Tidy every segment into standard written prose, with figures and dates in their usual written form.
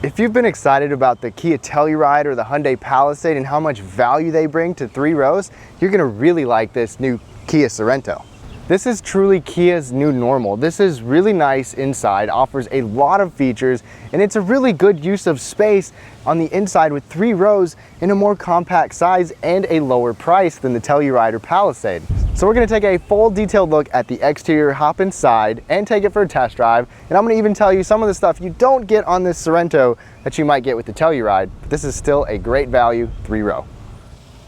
If you've been excited about the Kia Telluride or the Hyundai Palisade and how much value they bring to 3 rows, you're gonna really like this new Kia Sorento. This is truly Kia's new normal. This is really nice inside, offers a lot of features, and it's a really good use of space on the inside with 3 rows in a more compact size and a lower price than the Telluride or Palisade. So we're gonna take a full detailed look at the exterior, hop inside, and take it for a test drive. And I'm gonna even tell you some of the stuff you don't get on this Sorento that you might get with the Telluride. This is still a great value 3 row.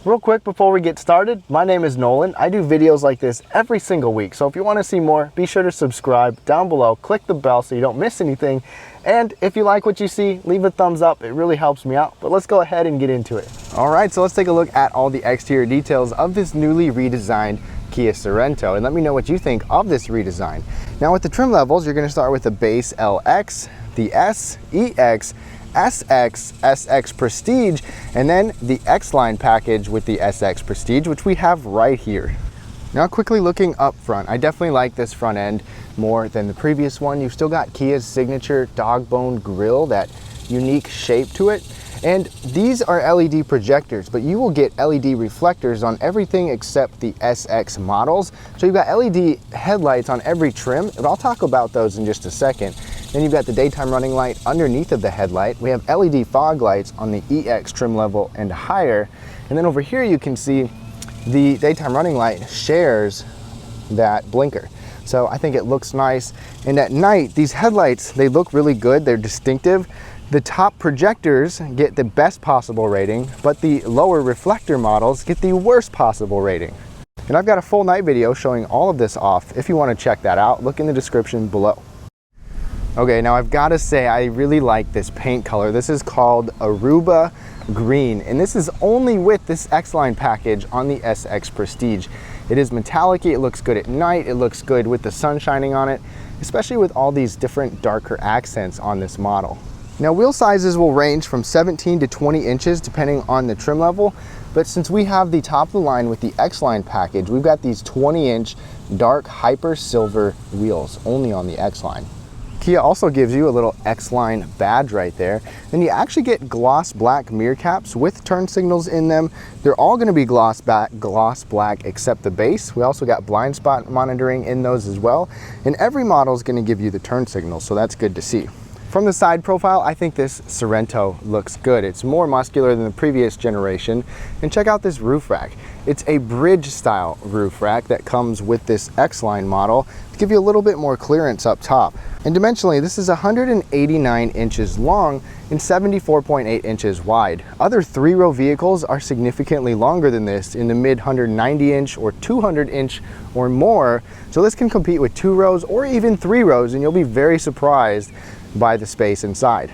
Real quick before we get started, my name is Nolan. I do videos like this every single week. So if you want to see more, be sure to subscribe down below, click the bell so you don't miss anything. And if you like what you see, leave a thumbs up. It really helps me out. But let's go ahead and get into it. All right, so let's take a look at all the exterior details of this newly redesigned Kia Sorento, and let me know what you think of this redesign. Now with the trim levels, you're going to start with the base LX, the S, EX, SX, SX Prestige, and then the X-Line package with the SX Prestige, which we have right here. Now quickly looking up front, I definitely like this front end more than the previous one. You've still got Kia's signature dog bone grille, that unique shape to it. And these are LED projectors, but you will get LED reflectors on everything except the SX models. So you've got LED headlights on every trim, and I'll talk about those in just a second. Then you've got the daytime running light underneath of the headlight. We have LED fog lights on the EX trim level and higher. And then over here you can see the daytime running light shares that blinker. So I think it looks nice. And at night, these headlights, they look really good. They're distinctive. The top projectors get the best possible rating, but the lower reflector models get the worst possible rating. And I've got a full night video showing all of this off. If you want to check that out, look in the description below. Okay, now I've got to say I really like this paint color. This is called Aruba Green, and this is only with this X-Line package on the SX Prestige. It is metallic-y, it looks good at night, it looks good with the sun shining on it, especially with all these different darker accents on this model. Now wheel sizes will range from 17 to 20 inches depending on the trim level, but since we have the top of the line with the X-Line package, we've got these 20-inch dark hyper silver wheels only on the X-Line. Kia also gives you a little X-Line badge right there. Then you actually get gloss black mirror caps with turn signals in them. They're all going to be gloss black except the base. We also got blind spot monitoring in those as well. And every model is going to give you the turn signals, so that's good to see. From the side profile, I think this Sorento looks good. It's more muscular than the previous generation. And check out this roof rack. It's a bridge style roof rack that comes with this X-Line model to give you a little bit more clearance up top. And dimensionally, this is 189 inches long and 74.8 inches wide. Other 3-row vehicles are significantly longer than this in the mid 190 inch or 200 inch or more. So this can compete with 2 rows or even 3 rows, and you'll be very surprised by the space inside.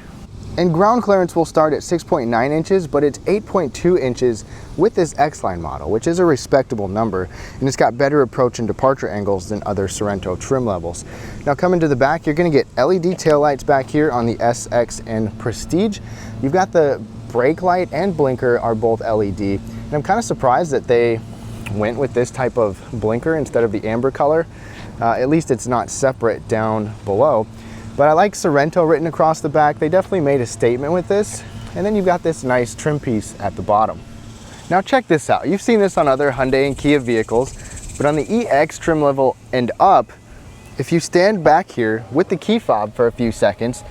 And ground clearance will start at 6.9 inches, but it's 8.2 inches with this X-Line model, which is a respectable number, and it's got better approach and departure angles than other Sorento trim levels. Now coming to the back, you're going to get LED taillights back here on the SX and Prestige. You've got the brake light and blinker are both LED, and I'm kind of surprised that they went with this type of blinker instead of the amber color. At least it's not separate down below. But I like Sorento written across the back. They definitely made a statement with this. And then you've got this nice trim piece at the bottom. Now check this out. You've seen this on other Hyundai and Kia vehicles, but on the EX trim level and up, if you stand back here with the key fob for a few seconds,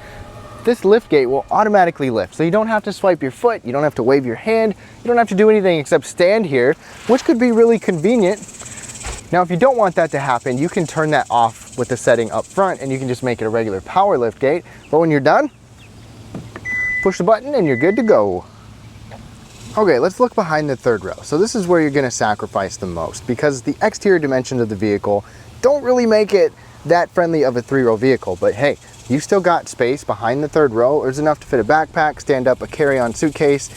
this lift gate will automatically lift. So you don't have to swipe your foot, you don't have to wave your hand, you don't have to do anything except stand here, which could be really convenient. Now, if you don't want that to happen, you can turn that off with the setting up front and you can just make it a regular power lift gate. But when you're done, push the button and you're good to go. Okay, let's look behind the 3rd row. So this is where you're gonna sacrifice the most because the exterior dimensions of the vehicle don't really make it that friendly of a 3-row vehicle. But hey, you've still got space behind the 3rd row. There's enough to fit a backpack, stand up a carry-on suitcase.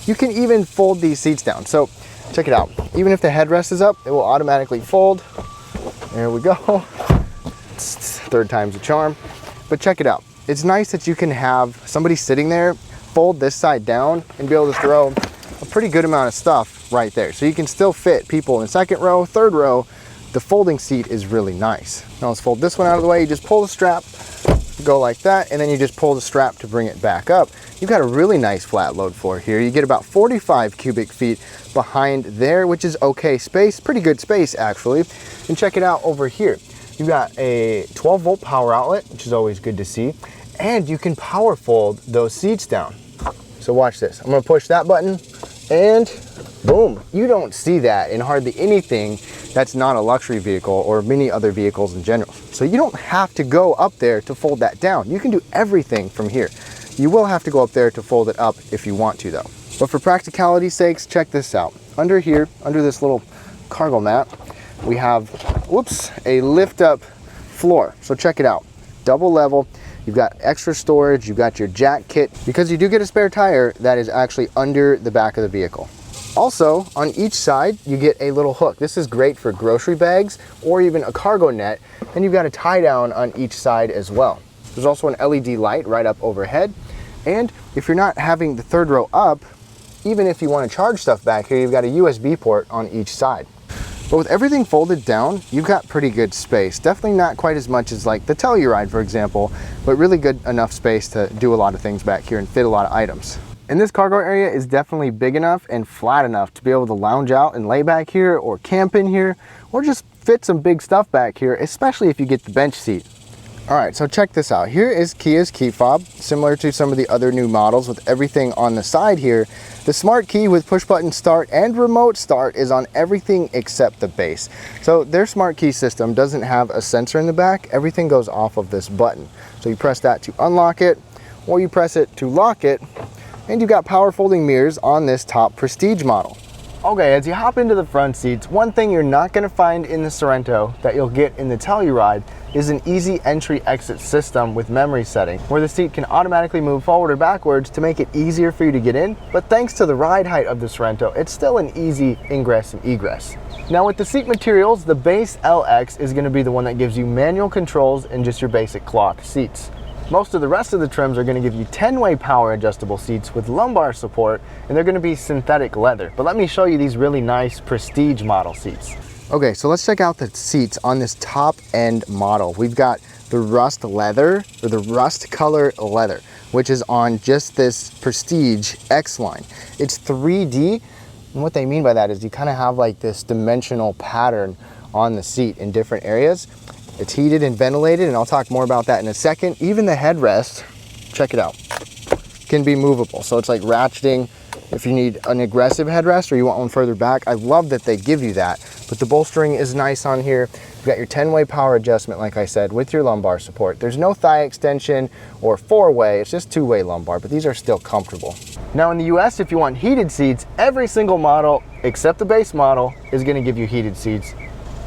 You can even fold these seats down. So check it out. Even if the headrest is up, it will automatically fold. There we go. It's 3rd time's a charm. But check it out. It's nice that you can have somebody sitting there, fold this side down, and be able to throw a pretty good amount of stuff right there. So you can still fit people in the 2nd row, 3rd row. The folding seat is really nice. Now let's fold this one out of the way. You just pull the strap, go like that, and then you just pull the strap to bring it back up. You've got a really nice flat load floor here. You get about 45 cubic feet behind there, which is okay space, pretty good space actually. And check it out over here. You've got a 12-volt power outlet, which is always good to see, and you can power fold those seats down. So watch this. I'm gonna push that button, and boom. You don't see that in hardly anything that's not a luxury vehicle or many other vehicles in general. So you don't have to go up there to fold that down. You can do everything from here. You will have to go up there to fold it up if you want to though. But for practicality's sakes, check this out. Under here, under this little cargo mat, we have, whoops, a lift up floor. So check it out, double level. You've got extra storage, you've got your jack kit, because you do get a spare tire that is actually under the back of the vehicle. Also, on each side, you get a little hook. This is great for grocery bags or even a cargo net, and you've got a tie down on each side as well. There's also an LED light right up overhead, and if you're not having the third row up, even if you want to charge stuff back here, you've got a USB port on each side. But with everything folded down, you've got pretty good space. Definitely not quite as much as like the Telluride, for example, but really good enough space to do a lot of things back here and fit a lot of items. And this cargo area is definitely big enough and flat enough to be able to lounge out and lay back here or camp in here or just fit some big stuff back here, especially if you get the bench seat. All right, so check this out. Here is Kia's key fob, similar to some of the other new models with everything on the side here. The smart key with push button start and remote start is on everything except the base. So their smart key system doesn't have a sensor in the back. Everything goes off of this button. So you press that to unlock it, or you press it to lock it, and you've got power folding mirrors on this top Prestige model. Okay, as you hop into the front seats, one thing you're not going to find in the Sorento that you'll get in the Telluride is an easy entry-exit system with memory setting, where the seat can automatically move forward or backwards to make it easier for you to get in, but thanks to the ride height of the Sorento, it's still an easy ingress and egress. Now with the seat materials, the base LX is going to be the one that gives you manual controls and just your basic cloth seats. Most of the rest of the trims are going to give you 10-way power adjustable seats with lumbar support, and they're going to be synthetic leather. But let me show you these really nice Prestige model seats. Okay, so let's check out the seats on this top end model. We've got the rust leather, or the rust color leather, which is on just this Prestige X line. It's 3D, and what they mean by that is you kind of have like this dimensional pattern on the seat in different areas. It's heated and ventilated, and I'll talk more about that in a second. Even the headrest, check it out, can be movable. So it's like ratcheting if you need an aggressive headrest or you want one further back. I love that they give you that, but the bolstering is nice on here. You've got your 10-way power adjustment, like I said, with your lumbar support. There's no thigh extension or 4-way, it's just 2-way lumbar, but these are still comfortable. Now in the US, if you want heated seats, every single model except the base model is gonna give you heated seats.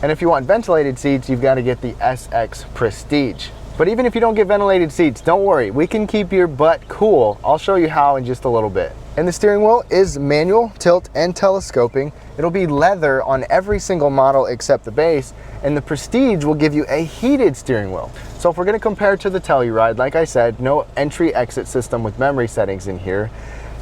And if you want ventilated seats, you've got to get the SX Prestige. But even if you don't get ventilated seats, don't worry, we can keep your butt cool. I'll show you how in just a little bit. And the steering wheel is manual, tilt, and telescoping. It'll be leather on every single model except the base, and the Prestige will give you a heated steering wheel. So if we're going to compare to the Telluride, like I said, no entry-exit system with memory settings in here.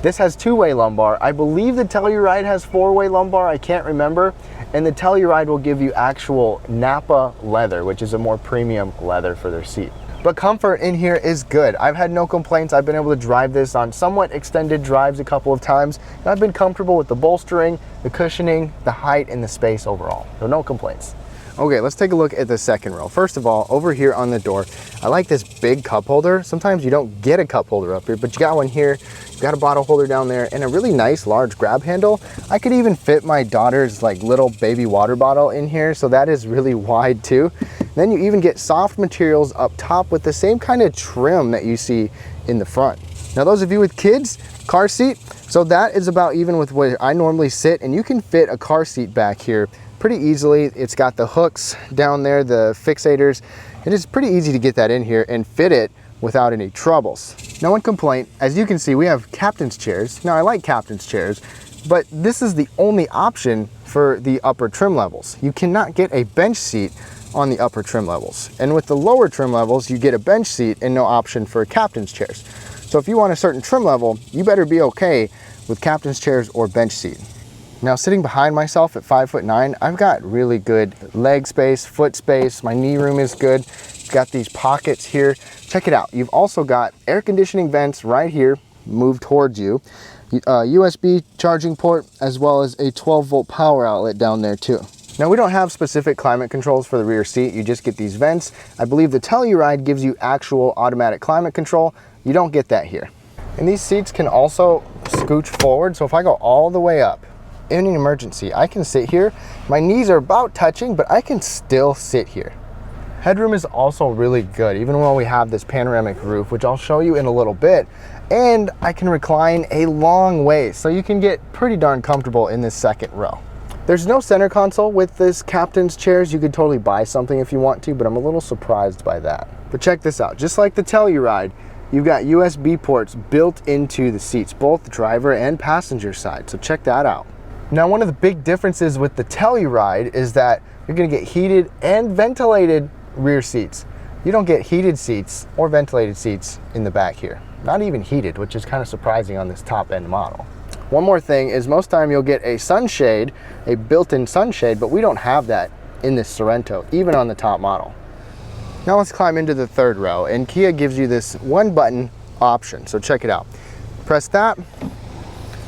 This has 2-way lumbar. I believe the Telluride has 4-way lumbar, I can't remember. And the Telluride will give you actual Napa leather, which is a more premium leather for their seat. But comfort in here is good. I've had no complaints. I've been able to drive this on somewhat extended drives a couple of times, and I've been comfortable with the bolstering, the cushioning, the height, and the space overall. So no complaints. Okay, let's take a look at the second row. First of all, over here on the door, I like this big cup holder. Sometimes you don't get a cup holder up here, but you got one here. You've got a bottle holder down there and a really nice large grab handle. I could even fit my daughter's like little baby water bottle in here, so that is really wide too. Then you even get soft materials up top with the same kind of trim that you see in the front. Now those of you with kids, car seat, so that is about even with where I normally sit, and you can fit a car seat back here pretty easily. It's got the hooks down there, the fixators, and it's pretty easy to get that in here and fit it without any troubles. Now one complaint, as you can see, we have captain's chairs. Now I like captain's chairs, but this is the only option for the upper trim levels. You cannot get a bench seat on the upper trim levels. And with the lower trim levels, you get a bench seat and no option for captain's chairs. So if you want a certain trim level, you better be okay with captain's chairs or bench seat. Now sitting behind myself at 5'9", I've got really good leg space, foot space, my knee room is good. It's got these pockets here. Check it out. You've also got air conditioning vents right here, moved towards you. USB charging port, as well as a 12-volt power outlet down there too. Now, we don't have specific climate controls for the rear seat. You just get these vents. I believe the Telluride gives you actual automatic climate control. You don't get that here. And these seats can also scooch forward. So if I go all the way up in an emergency, I can sit here. My knees are about touching, but I can still sit here. Headroom is also really good, even when we have this panoramic roof, which I'll show you in a little bit. And I can recline a long way, so you can get pretty darn comfortable in this second row. There's no center console with this captain's chairs. You could totally buy something if you want to, but I'm a little surprised by that. But check this out. Just like the Telluride, you've got USB ports built into the seats, both the driver and passenger side. So check that out. Now, one of the big differences with the Telluride is that you're gonna get heated and ventilated rear seats. You don't get heated seats or ventilated seats in the back here. Not even heated, which is kind of surprising on this top end model. One more thing is most time you'll get a sunshade, a built-in sunshade, but we don't have that in this Sorento, even on the top model. Now let's climb into the third row, and Kia gives you this one button option. So check it out. Press that,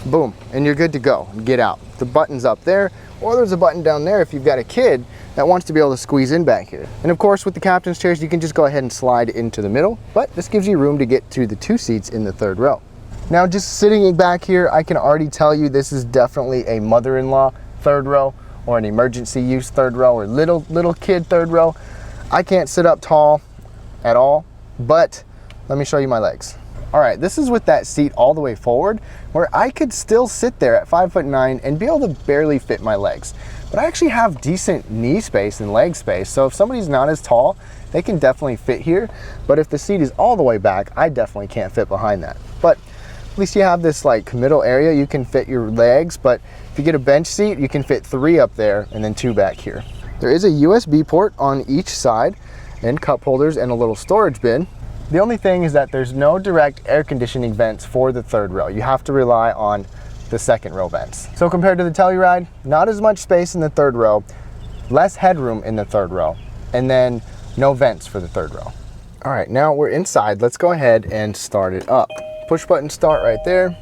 boom, and you're good to go. Get out. The button's up there, or there's a button down there if you've got a kid that wants to be able to squeeze in back here. And of course, with the captain's chairs, you can just go ahead and slide into the middle, but this gives you room to get to the 2 seats in the third row. Now, just sitting back here, I can already tell you this is definitely a mother-in-law third row, or an emergency use third row, or little kid third row. I can't sit up tall at all, but let me show you my legs. All right, this is with that seat all the way forward, where I could still sit there at 5'9" and be able to barely fit my legs. But I actually have decent knee space and leg space, so if somebody's not as tall, they can definitely fit here. But if the seat is all the way back, I definitely can't fit behind that. But at least you have this like middle area, you can fit your legs, but if you get a bench seat, you can fit 3 up there and then 2 back here. There is a USB port on each side and cup holders and a little storage bin. The only thing is that there's no direct air conditioning vents for the third row. You have to rely on the second row vents. So compared to the Telluride, not as much space in the third row, less headroom in the third row, and then no vents for the third row. All right, now we're inside. Let's go ahead and start it up. Push button start right there.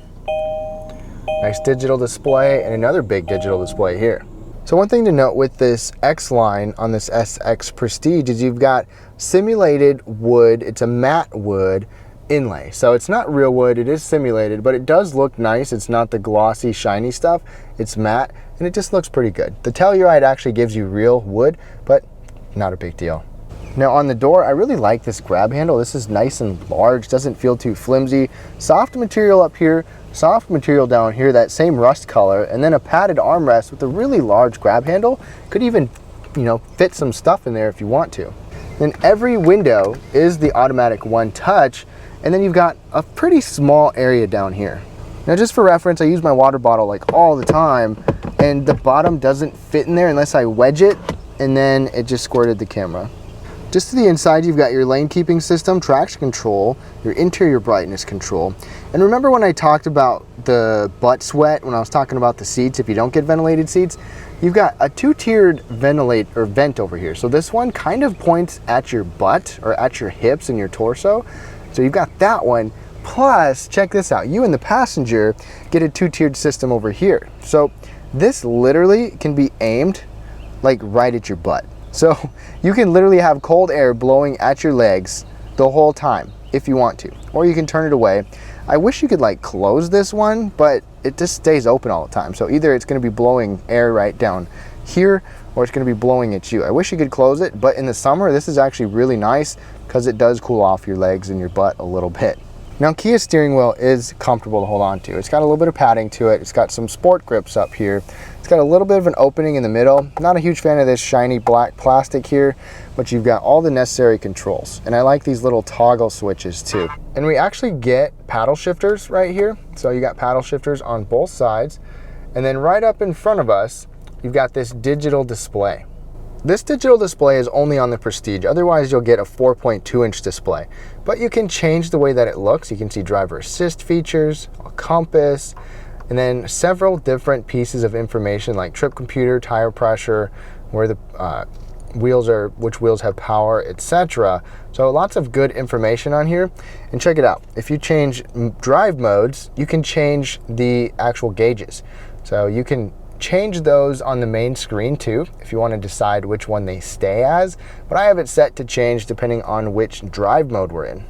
Nice digital display and another big digital display here. So one thing to note with this X line on this SX Prestige is you've got simulated wood. It's a matte wood inlay. So it's not real wood, it is simulated, but it does look nice. It's not the glossy, shiny stuff. It's matte, and it just looks pretty good. The Telluride actually gives you real wood, but not a big deal. Now on the door, I really like this grab handle. This is nice and large, doesn't feel too flimsy. Soft material up here, soft material down here, that same rust color, and then a padded armrest with a really large grab handle. Could even, fit some stuff in there if you want to. Then every window is the automatic one touch, and then you've got a pretty small area down here. Now just for reference, I use my water bottle like all the time, and the bottom doesn't fit in there unless I wedge it, and then it just squirted the camera. Just to the inside, you've got your lane keeping system, traction control, your interior brightness control. And remember when I talked about the butt sweat, when I was talking about the seats, if you don't get ventilated seats, you've got a 2-tiered vent over here. So this one kind of points at your butt or at your hips and your torso. So you've got that one. Plus, check this out, you and the passenger get a 2-tiered system over here. So this literally can be aimed like right at your butt. So you can literally have cold air blowing at your legs the whole time if you want to, or you can turn it away. I wish you could like close this one, but it just stays open all the time. So either it's going to be blowing air right down here, or it's going to be blowing at you. I wish you could close it, but in the summer, this is actually really nice because it does cool off your legs and your butt a little bit. Now, Kia's steering wheel is comfortable to hold on to. It's got a little bit of padding to it. It's got some sport grips up here. It's got a little bit of an opening in the middle. Not a huge fan of this shiny black plastic here, but you've got all the necessary controls. And I like these little toggle switches too. And we actually get paddle shifters right here. So you got paddle shifters on both sides. And then right up in front of us, you've got this digital display. This digital display is only on the Prestige, otherwise you'll get a 4.2-inch display. But you can change the way that it looks. You can see driver assist features, a compass, and then several different pieces of information like trip computer, tire pressure, where which wheels have power, etc. So lots of good information on here. And check it out. If you change drive modes, you can change the actual gauges. So you can change those on the main screen too, if you want to decide which one they stay as. But I have it set to change depending on which drive mode we're in.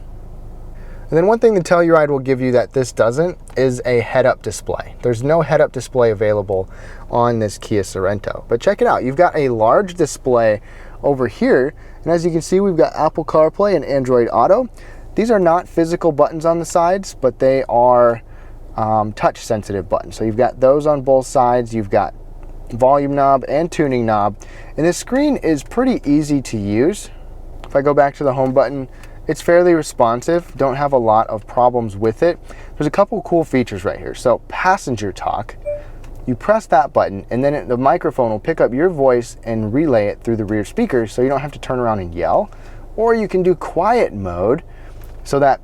And then one thing the Telluride will give you that this doesn't is a head-up display. There's no head-up display available on this Kia Sorento. But check it out, you've got a large display over here, and as you can see, we've got Apple CarPlay and Android Auto. These are not physical buttons on the sides, but they are touch-sensitive buttons. So you've got those on both sides, you've got volume knob and tuning knob, and this screen is pretty easy to use. If I go back to the home button, it's fairly responsive, don't have a lot of problems with it. There's a couple cool features right here. So passenger talk, you press that button and then the microphone will pick up your voice and relay it through the rear speakers so you don't have to turn around and yell. Or you can do quiet mode so that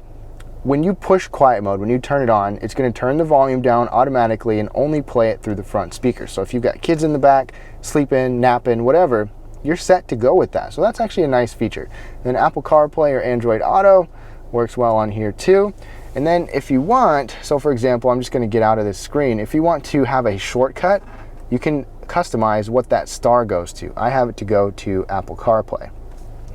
when you push quiet mode, when you turn it on, it's going to turn the volume down automatically and only play it through the front speakers. So if you've got kids in the back, sleeping, napping, whatever, you're set to go with that. So that's actually a nice feature. And then Apple CarPlay or Android Auto works well on here too. And then if you want, so for example, I'm just going to get out of this screen. If you want to have a shortcut, you can customize what that star goes to. I have it to go to Apple CarPlay.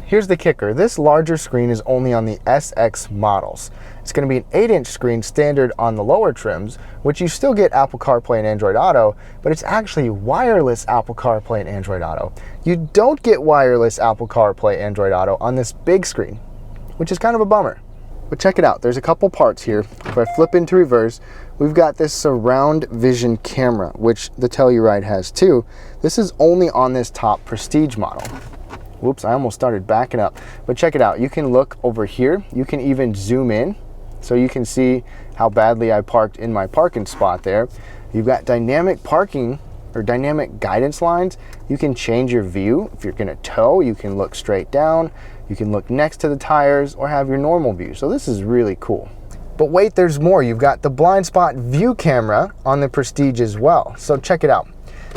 Here's the kicker. This larger screen is only on the SX models. It's going to be an 8-inch screen standard on the lower trims, which you still get Apple CarPlay and Android Auto, but it's actually wireless Apple CarPlay and Android Auto. You don't get wireless Apple CarPlay Android Auto on this big screen, which is kind of a bummer. But check it out. There's a couple parts here. If I flip into reverse, we've got this surround vision camera, which the Telluride has too. This is only on this top Prestige model. Whoops, I almost started backing up. But check it out. You can look over here. You can even zoom in so you can see how badly I parked in my parking spot there. You've got dynamic parking or dynamic guidance lines. You can change your view. If you're going to tow, you can look straight down. You can look next to the tires or have your normal view. So this is really cool. But wait, there's more. You've got the blind spot view camera on the Prestige as well. So check it out.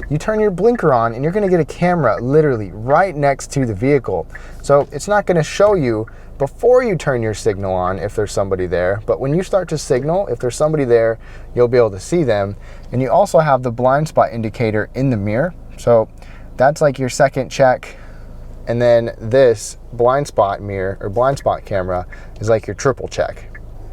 You turn your blinker on and you're going to get a camera literally right next to the vehicle. So it's not going to show you before you turn your signal on if there's somebody there, but when you start to signal, if there's somebody there, you'll be able to see them. And you also have the blind spot indicator in the mirror. So that's like your second check. And then this blind spot mirror or blind spot camera is like your triple check.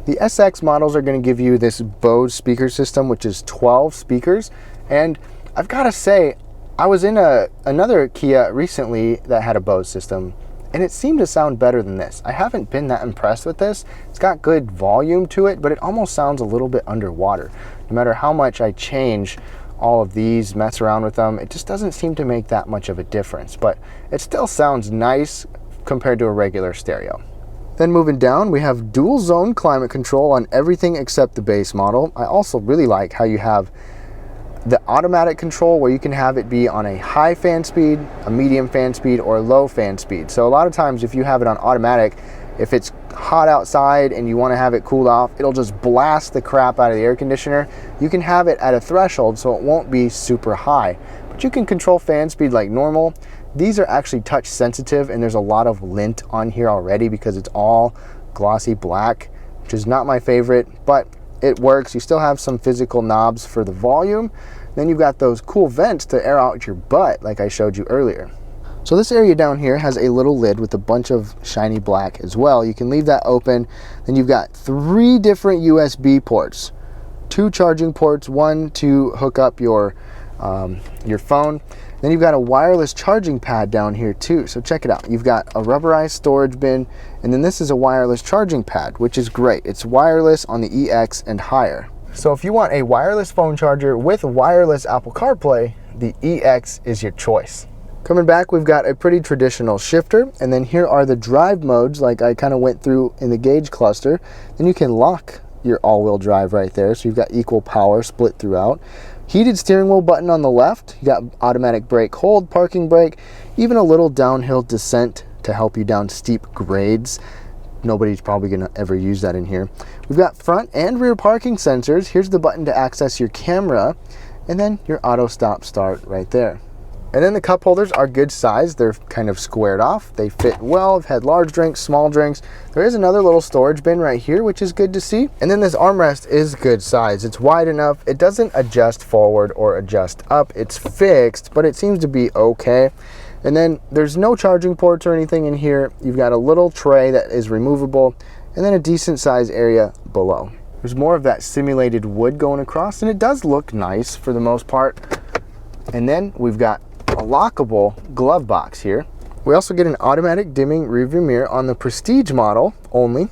The SX models are going to give you this Bose speaker system, which is 12 speakers. And I've got to say, I was in another Kia recently that had a Bose system, and it seemed to sound better than this. I haven't been that impressed with this. It's got good volume to it, but it almost sounds a little bit underwater. No matter how much I change all of these, mess around with them, it just doesn't seem to make that much of a difference, but it still sounds nice compared to a regular stereo. Then moving down, we have dual zone climate control on everything except the base model. I also really like how you have the automatic control where you can have it be on a high fan speed, a medium fan speed, or a low fan speed. So a lot of times if you have it on automatic, if it's hot outside and you want to have it cooled off, it'll just blast the crap out of the air conditioner. You can have it at a threshold so it won't be super high, but you can control fan speed like normal. These are actually touch sensitive and there's a lot of lint on here already because it's all glossy black, which is not my favorite, but it works. You still have some physical knobs for the volume. Then you've got those cool vents to air out your butt like I showed you earlier. So this area down here has a little lid with a bunch of shiny black as well. You can leave that open. Then you've got 3 different USB ports, 2 charging ports, 1 to hook up your phone. Then you've got a wireless charging pad down here too. So check it out. You've got a rubberized storage bin, and then this is a wireless charging pad, which is great. It's wireless on the EX and higher. So if you want a wireless phone charger with wireless Apple CarPlay, the EX is your choice. Coming back, we've got a pretty traditional shifter, and then here are the drive modes like I kind of went through in the gauge cluster. Then you can lock your all-wheel drive right there, so you've got equal power split throughout. Heated steering wheel button on the left. You got automatic brake hold, parking brake, even a little downhill descent to help you down steep grades. Nobody's probably gonna ever use that in here. We've got front and rear parking sensors. Here's the button to access your camera, and then your auto stop start right there. And then the cup holders are good size. They're kind of squared off. They fit well. I've had large drinks, small drinks. There is another little storage bin right here, which is good to see. And then this armrest is good size. It's wide enough. It doesn't adjust forward or adjust up. It's fixed, but it seems to be okay. And then there's no charging ports or anything in here. You've got a little tray that is removable, and then a decent size area below. There's more of that simulated wood going across, and it does look nice for the most part. And then we've got a lockable glove box here. We also get an automatic dimming rearview mirror on the Prestige model only.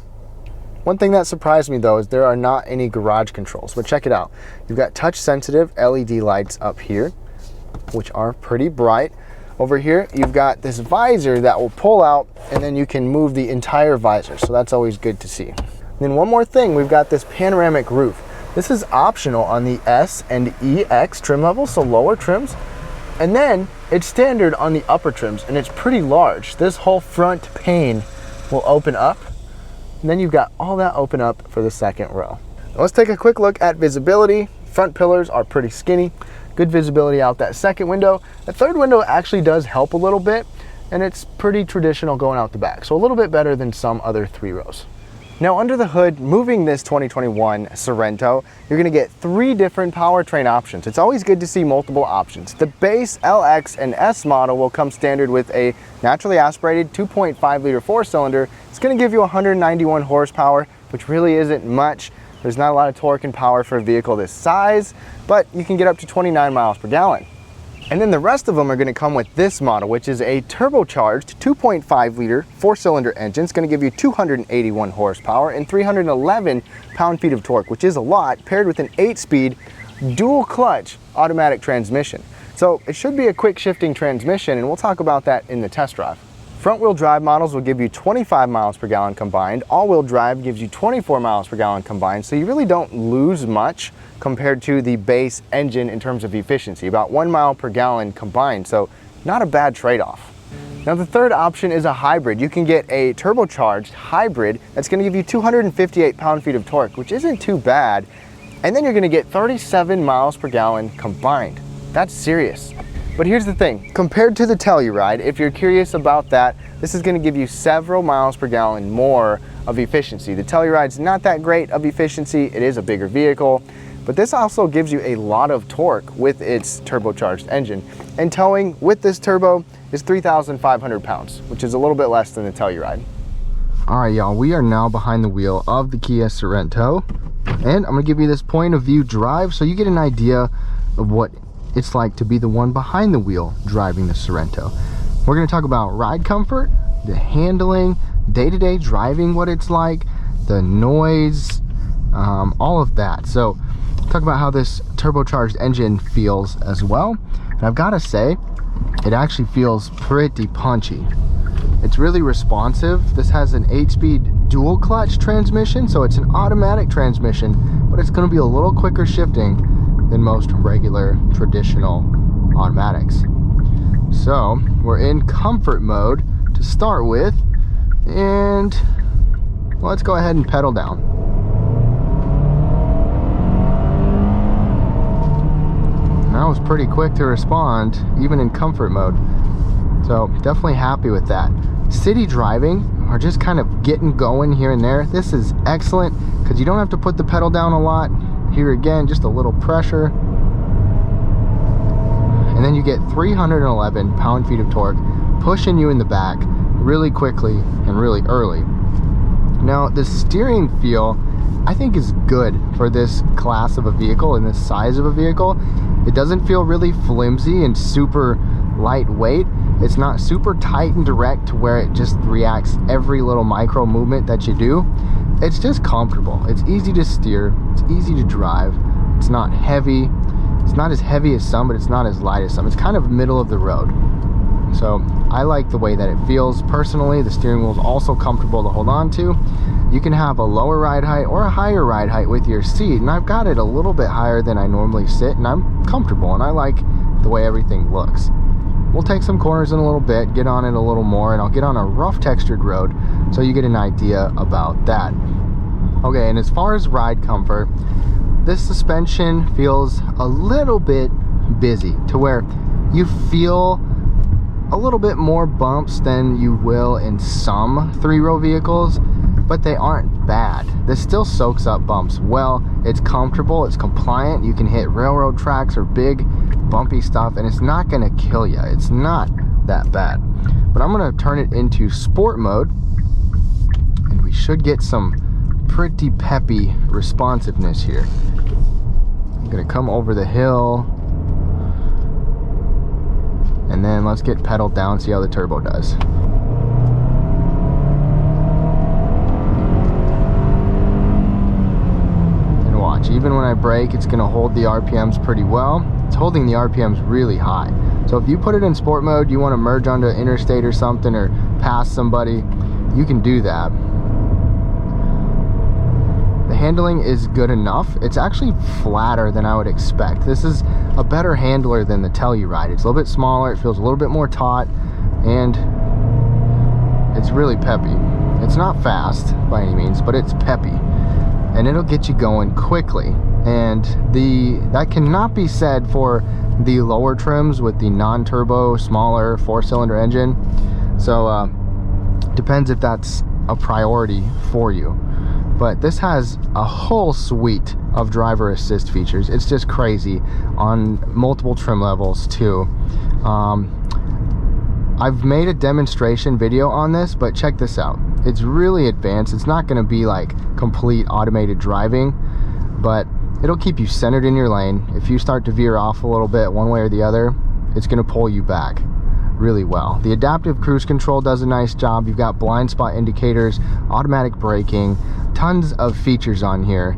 One thing that surprised me though is there are not any garage controls, but check it out. You've got touch sensitive LED lights up here, which are pretty bright. Over here, you've got this visor that will pull out, and then you can move the entire visor, so that's always good to see. And then one more thing, we've got this panoramic roof. This is optional on the S and EX trim levels, so lower trims. And then it's standard on the upper trims, and it's pretty large. This whole front pane will open up, and then you've got all that open up for the second row. Now let's take a quick look at visibility. Front pillars are pretty skinny. Good visibility out that second window. The third window actually does help a little bit, and it's pretty traditional going out the back, so a little bit better than some other 3 rows. Now under the hood, moving this 2021 Sorento, you're gonna get 3 different powertrain options. It's always good to see multiple options. The base LX and S model will come standard with a naturally aspirated 2.5 liter 4-cylinder. It's gonna give you 191 horsepower, which really isn't much. There's not a lot of torque and power for a vehicle this size, but you can get up to 29 miles per gallon. And then the rest of them are going to come with this model, which is a turbocharged 2.5 liter 4-cylinder engine. It's going to give you 281 horsepower and 311 pound-feet of torque, which is a lot, paired with an 8-speed dual clutch automatic transmission. So it should be a quick shifting transmission, and we'll talk about that in the test drive. Front-wheel drive models will give you 25 miles per gallon combined. All-wheel drive gives you 24 miles per gallon combined, so you really don't lose much compared to the base engine in terms of efficiency, about 1 mile per gallon combined, so not a bad trade-off. Now the third option is a hybrid. You can get a turbocharged hybrid that's going to give you 258 pound-feet of torque, which isn't too bad, and then you're going to get 37 miles per gallon combined. That's serious. But here's the thing, compared to the Telluride, if you're curious about that, this is going to give you several miles per gallon more of efficiency. The Telluride's not that great of efficiency, it is a bigger vehicle, but this also gives you a lot of torque with its turbocharged engine. And towing with this turbo is 3,500 pounds, which is a little bit less than the Telluride. All right, y'all, we are now behind the wheel of the Kia Sorento, and I'm gonna give you this point of view drive so you get an idea of what it's like to be the one behind the wheel driving the Sorento. We're gonna talk about ride comfort, the handling, day-to-day driving, what it's like, the noise, all of that. So talk about how this turbocharged engine feels as well. And I've got to say, it actually feels pretty punchy. It's really responsive. This has an 8-speed dual clutch transmission, so it's an automatic transmission, but it's going to be a little quicker shifting than most regular traditional automatics. So we're in comfort mode to start with, and let's go ahead and pedal down. That was pretty quick to respond, even in comfort mode. So definitely happy with that. City driving, or just kind of getting going here and there, this is excellent because you don't have to put the pedal down a lot. Here again, just a little pressure. And then you get 311 pound-feet of torque, pushing you in the back really quickly and really early. Now, the steering feel, I think, is good for this class of a vehicle and this size of a vehicle. It doesn't feel really flimsy and super lightweight. It's not super tight and direct to where it just reacts every little micro movement that you do. It's just comfortable. It's easy to steer. It's easy to drive. It's not heavy. It's not as heavy as some, but it's not as light as some. It's kind of middle of the road. So I like the way that it feels. Personally, the steering wheel is also comfortable to hold on to. You can have a lower ride height or a higher ride height with your seat, and I've got it a little bit higher than I normally sit, and I'm comfortable, and I like the way everything looks. We'll take some corners in a little bit, get on it a little more, and I'll get on a rough textured road so you get an idea about that. Okay, and as far as ride comfort, this suspension feels a little bit busy to where you feel a little bit more bumps than you will in some 3-row vehicles, but they aren't bad. This still soaks up bumps well. It's comfortable, it's compliant. You can hit railroad tracks or big bumpy stuff and it's not gonna kill you. It's not that bad. But I'm gonna turn it into sport mode and we should get some pretty peppy responsiveness here. I'm gonna come over the hill and then let's get pedaled down, see how the turbo does. And watch, even when I brake, it's gonna hold the RPMs pretty well. It's holding the RPMs really high. So if you put it in sport mode, you wanna merge onto interstate or something or pass somebody, you can do that. The handling is good enough. It's actually flatter than I would expect. This is a better handler than the Telluride. It's a little bit smaller, it feels a little bit more taut, and it's really peppy. It's not fast by any means, but it's peppy. And it'll get you going quickly. And that cannot be said for the lower trims with the non-turbo, smaller 4-cylinder engine. So depends if that's a priority for you. But this has a whole suite of driver assist features. It's just crazy on multiple trim levels too. I've made a demonstration video on this, but check this out. It's really advanced. It's not gonna be like complete automated driving, but it'll keep you centered in your lane. If you start to veer off a little bit one way or the other, it's gonna pull you back really well. The adaptive cruise control does a nice job. You've got blind spot indicators, automatic braking, tons of features on here.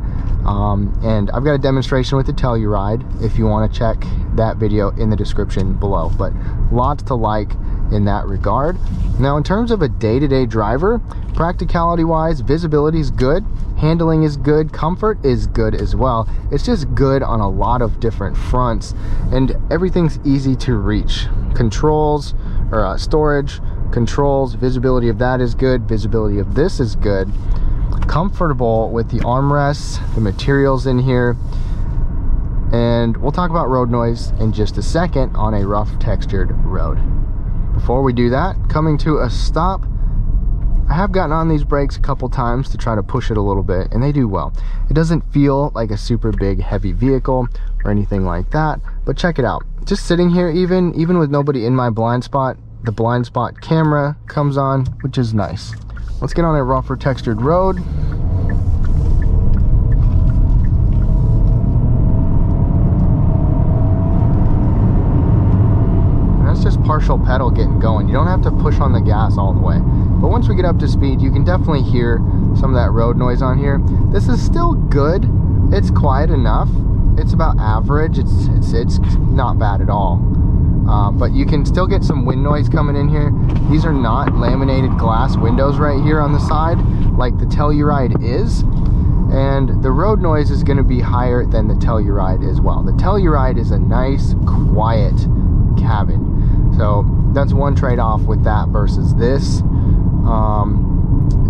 And I've got a demonstration with the Telluride if you want to check that video in the description below. But lots to like in that regard. Now in terms of a day-to-day driver, practicality wise, visibility is good, handling is good, comfort is good as well. It's just good on a lot of different fronts and everything's easy to reach. Controls or storage, controls, visibility of that is good, visibility of this is good. Comfortable with the armrests, the materials in here, and we'll talk about road noise in just a second on a rough textured road. Before we do that, coming to a stop, I have gotten on these brakes a couple times to try to push it a little bit, and they do well. It doesn't feel like a super big heavy vehicle or anything like that, but check it out. Just sitting here, even with nobody in my blind spot, the blind spot camera comes on, which is nice. Let's get on a rougher textured road. And that's just partial pedal getting going. You don't have to push on the gas all the way. But once we get up to speed, you can definitely hear some of that road noise on here. This is still good. It's quiet enough. It's about average. It's not bad at all. But you can still get some wind noise coming in here. These are not laminated glass windows right here on the side like the Telluride is, and the road noise is going to be higher than the Telluride as well. The Telluride is a nice quiet cabin, so that's one trade-off with that versus this.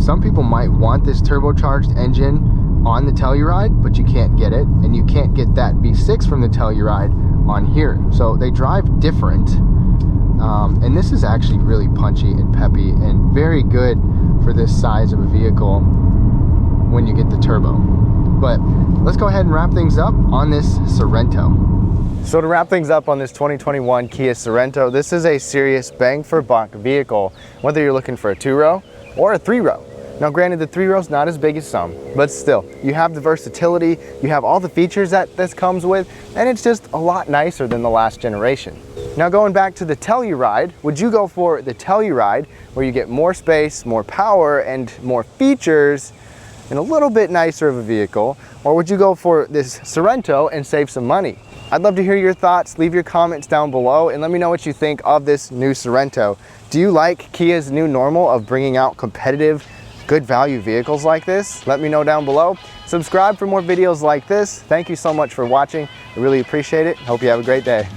Some people might want this turbocharged engine on the Telluride, but you can't get it, and you can't get that V6 from the Telluride on here. So they drive different, and this is actually really punchy and peppy and very good for this size of a vehicle when you get the turbo. But let's go ahead and wrap things up on this Sorento. So to wrap things up on this 2021 Kia Sorento, this is a serious bang for buck vehicle, whether you're looking for a 2-row or a 3-row. Now granted, the 3-row's not as big as some, but still, you have the versatility, you have all the features that this comes with, and it's just a lot nicer than the last generation. Now going back to the Telluride, would you go for the Telluride where you get more space, more power, and more features, and a little bit nicer of a vehicle, or would you go for this Sorento and save some money? I'd love to hear your thoughts. Leave your comments down below and let me know what you think of this new Sorento. Do you like Kia's new normal of bringing out competitive, good value vehicles like this? Let me know down below. Subscribe for more videos like this. Thank you so much for watching. I really appreciate it. Hope you have a great day.